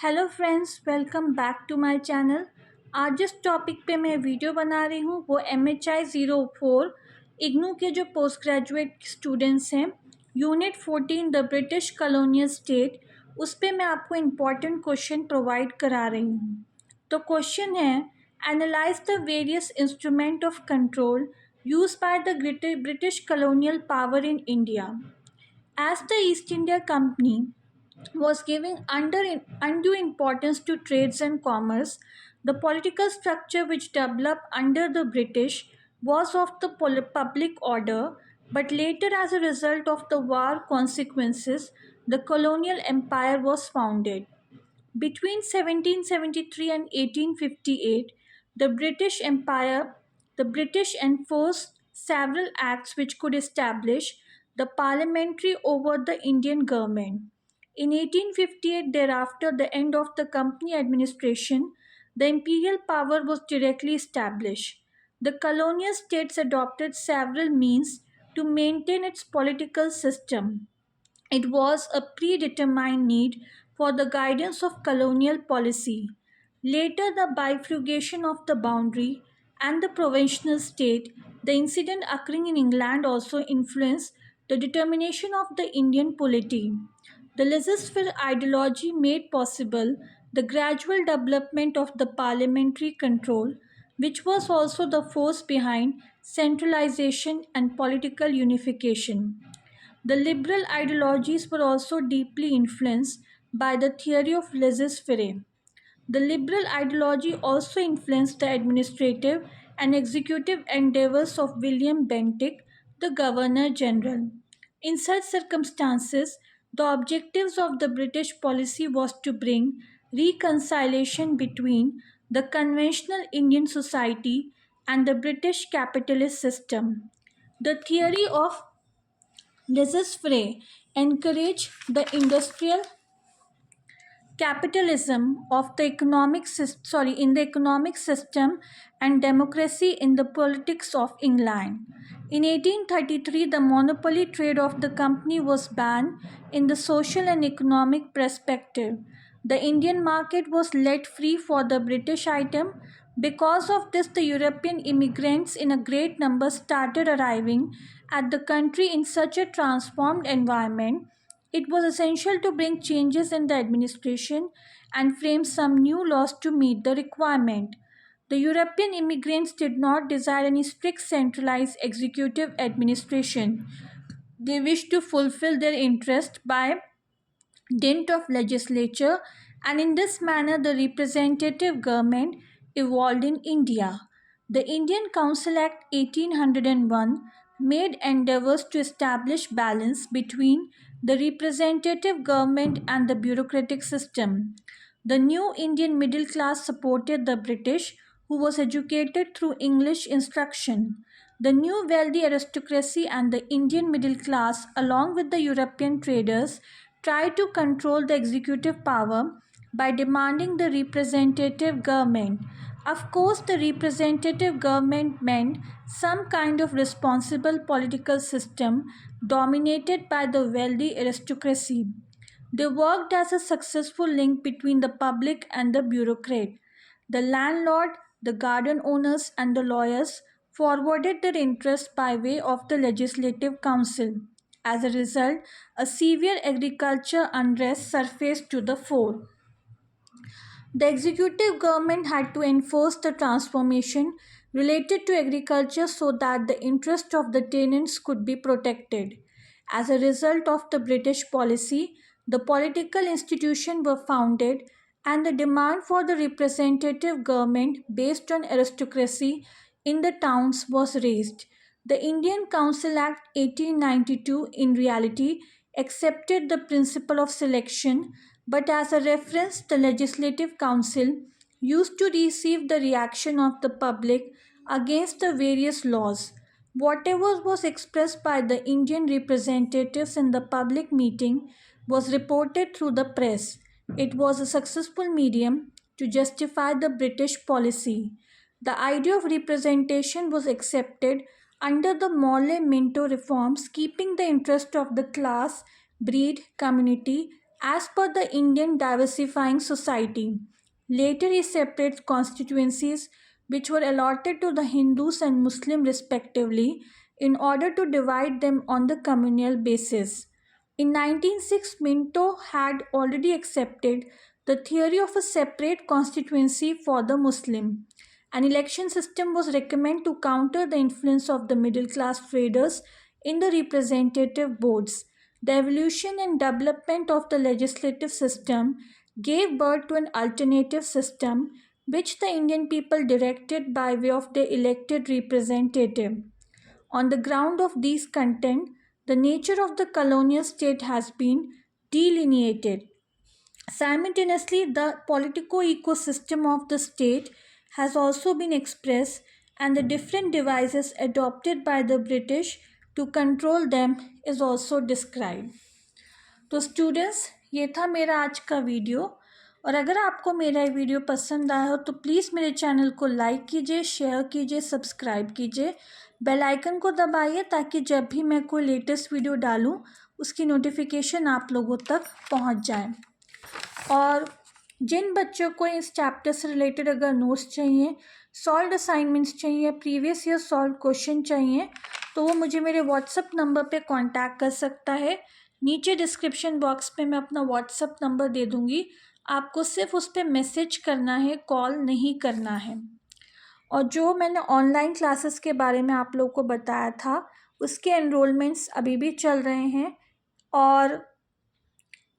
Hello friends, welcome back to my channel. आज जिस topic पे मैं वीडियो बना रही हूँ वो MHI 04 इग्नू के जो पोस्ट ग्रेजुएट स्टूडेंट्स हैं, unit 14 the British colonial state, उस पे मैं आपको इम्पॉर्टेंट क्वेश्चन प्रोवाइड करा रही हूँ। तो क्वेश्चन है, analyse the various instrument of control use by the British colonial power in India as the East India Company was giving undue importance to trades and commerce. The political structure which developed under the British was of the public order, but later, as a result of the war consequences, the colonial empire was founded. Between 1773 and 1858, the British Empire, the British enforced several acts which could establish the parliamentary over the Indian government. In 1858, thereafter, the end of the company administration, the imperial power was directly established. The colonial states adopted several means to maintain its political system. It was a predetermined need for the guidance of colonial policy. Later, the bifurcation of the boundary and the provincial state, the incident occurring in England, also influenced the determination of the Indian polity. The laissez-faire ideology made possible the gradual development of the parliamentary control, which was also the force behind centralization and political unification. The liberal ideologies were also deeply influenced by the theory of laissez-faire. The liberal ideology also influenced the administrative and executive endeavors of William Bentinck, the Governor General. In such circumstances, the objectives of the British policy was to bring reconciliation between the conventional Indian society and the British capitalist system. The theory of laissez-faire encouraged the industrial capitalism of the in the economic system and democracy in the politics of England. In 1833, the monopoly trade of the company was banned in the social and economic perspective. The Indian market was let free for the British item. Because of this, the European immigrants in a great number started arriving at the country in such a transformed environment. It was essential to bring changes in the administration and frame some new laws to meet the requirement. The European immigrants did not desire any strict centralized executive administration. They wished to fulfill their interest by dint of legislature, and in this manner the representative government evolved in India. The Indian Council Act 1801 made endeavors to establish balance between the representative government and the bureaucratic system. The new Indian middle class supported the British, who was educated through English instruction. The new wealthy aristocracy and the Indian middle class, along with the European traders, tried to control the executive power by demanding the representative government. Of course, the representative government meant some kind of responsible political system dominated by the wealthy aristocracy. They worked as a successful link between the public and the bureaucrat. The landlord, the garden owners, and the lawyers forwarded their interests by way of the Legislative Council. As a result, a severe agriculture unrest surfaced to the fore. The executive government had to enforce the transformation related to agriculture so that the interest of the tenants could be protected. As a result of the British policy, the political institutions were founded and the demand for the representative government based on aristocracy in the towns was raised. The Indian Council Act 1892 in reality accepted the principle of selection, but as a reference, the Legislative Council used to receive the reaction of the public against the various laws. Whatever was expressed by the Indian representatives in the public meeting was reported through the press. It was a successful medium to justify the British policy. The idea of representation was accepted under the Morley Minto reforms, keeping the interest of the class, breed, community As per the Indian diversifying society, later he separates constituencies which were allotted to the Hindus and Muslim respectively in order to divide them on the communal basis. In 1906, Minto had already accepted the theory of a separate constituency for the Muslim. An election system was recommended to counter the influence of the middle class traders in the representative boards. The evolution and development of the legislative system gave birth to an alternative system which the Indian people directed by way of their elected representative. On the ground of these content, the nature of the colonial state has been delineated. Simultaneously, the political ecosystem of the state has also been expressed, and the different devices adopted by the British to control them is also described. तो students, ये था मेरा आज का video, और अगर आपको मेरा ये वीडियो पसंद आया हो तो प्लीज़ मेरे चैनल को लाइक कीजिए, शेयर कीजिए, सब्सक्राइब कीजिए, बेल आइकन को दबाइए ताकि जब भी मैं कोई लेटेस्ट वीडियो डालूँ उसकी नोटिफिकेशन आप लोगों तक पहुंच जाए। और जिन बच्चों को इस चैप्टर से रिलेटेड अगर नोट्स चाहिए, सॉल्व्ड असाइनमेंट्स चाहिए, प्रीवियस ईयर सॉल्व क्वेश्चन चाहिए, तो वो मुझे मेरे व्हाट्सएप नंबर पे कांटेक्ट कर सकता है। नीचे डिस्क्रिप्शन बॉक्स पे मैं अपना व्हाट्सएप नंबर दे दूँगी, आपको सिर्फ उस पर मैसेज करना है, कॉल नहीं करना है। और जो मैंने ऑनलाइन क्लासेस के बारे में आप लोगों को बताया था, उसके एनरोलमेंट्स अभी भी चल रहे हैं, और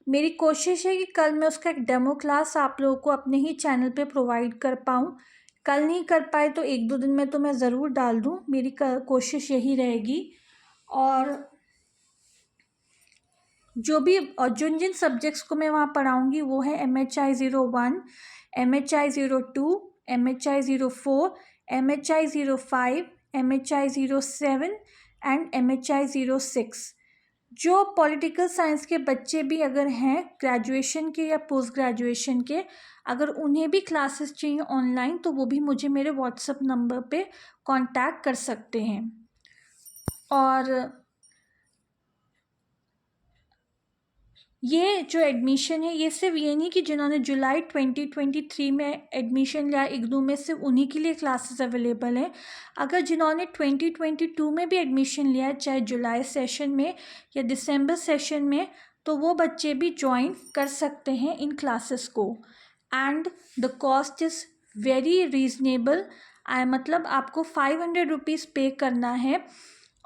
मेरी कोशिश है कि कल मैं उसका एक डेमो क्लास आप लोगों को अपने ही चैनल पे प्रोवाइड कर पाऊँ। कल नहीं कर पाए तो 1-2 दिन में तो मैं ज़रूर डाल दूँ, मेरी कोशिश यही रहेगी। और जो भी और जिन सब्जेक्ट्स को मैं वहाँ पढ़ाऊँगी वो है MHI 01, MHI 02, MHI 04, MHI 05, MHI 07 and MHI 06। जो पॉलिटिकल साइंस के बच्चे भी अगर हैं ग्रेजुएशन के या पोस्ट ग्रेजुएशन के, अगर उन्हें भी क्लासेस चाहिए ऑनलाइन तो वो भी मुझे मेरे व्हाट्सएप नंबर पे कांटेक्ट कर सकते हैं। और ये जो एडमिशन है, ये सिर्फ ये नहीं कि जिन्होंने जुलाई 2023 में एडमिशन लिया इग्नू में सिर्फ उन्हीं के लिए क्लासेस अवेलेबल हैं। अगर जिन्होंने 2022 में भी एडमिशन लिया है, चाहे जुलाई सेशन में या दिसंबर सेशन में, तो वो बच्चे भी ज्वाइन कर सकते हैं इन क्लासेस को। And the cost is very reasonable. मतलब आपको 500 रुपीज़ पे करना है,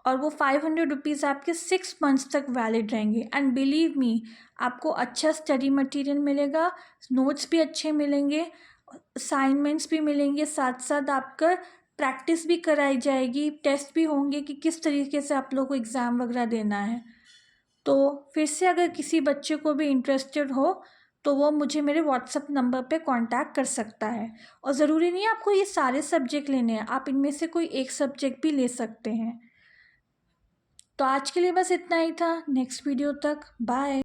और वो 500 रुपीज़ आपके 6 मंथ्स तक वैलिड रहेंगे। एंड बिलीव मी, आपको अच्छा स्टडी मटेरियल मिलेगा, नोट्स भी अच्छे मिलेंगे, असाइनमेंट्स भी मिलेंगे, साथ साथ आपका प्रैक्टिस भी कराई जाएगी, टेस्ट भी होंगे कि किस तरीके से आप लोगों को एग्ज़ाम वगैरह देना है। तो फिर से अगर किसी बच्चे को भी इंटरेस्टेड हो तो वो मुझे मेरे व्हाट्सएप नंबर पे कांटेक्ट कर सकता है। और ज़रूरी नहीं है आपको ये सारे सब्जेक्ट लेने हैं, आप इनमें से कोई एक सब्जेक्ट भी ले सकते हैं। तो आज के लिए बस इतना ही था। नेक्स्ट वीडियो तक बाय।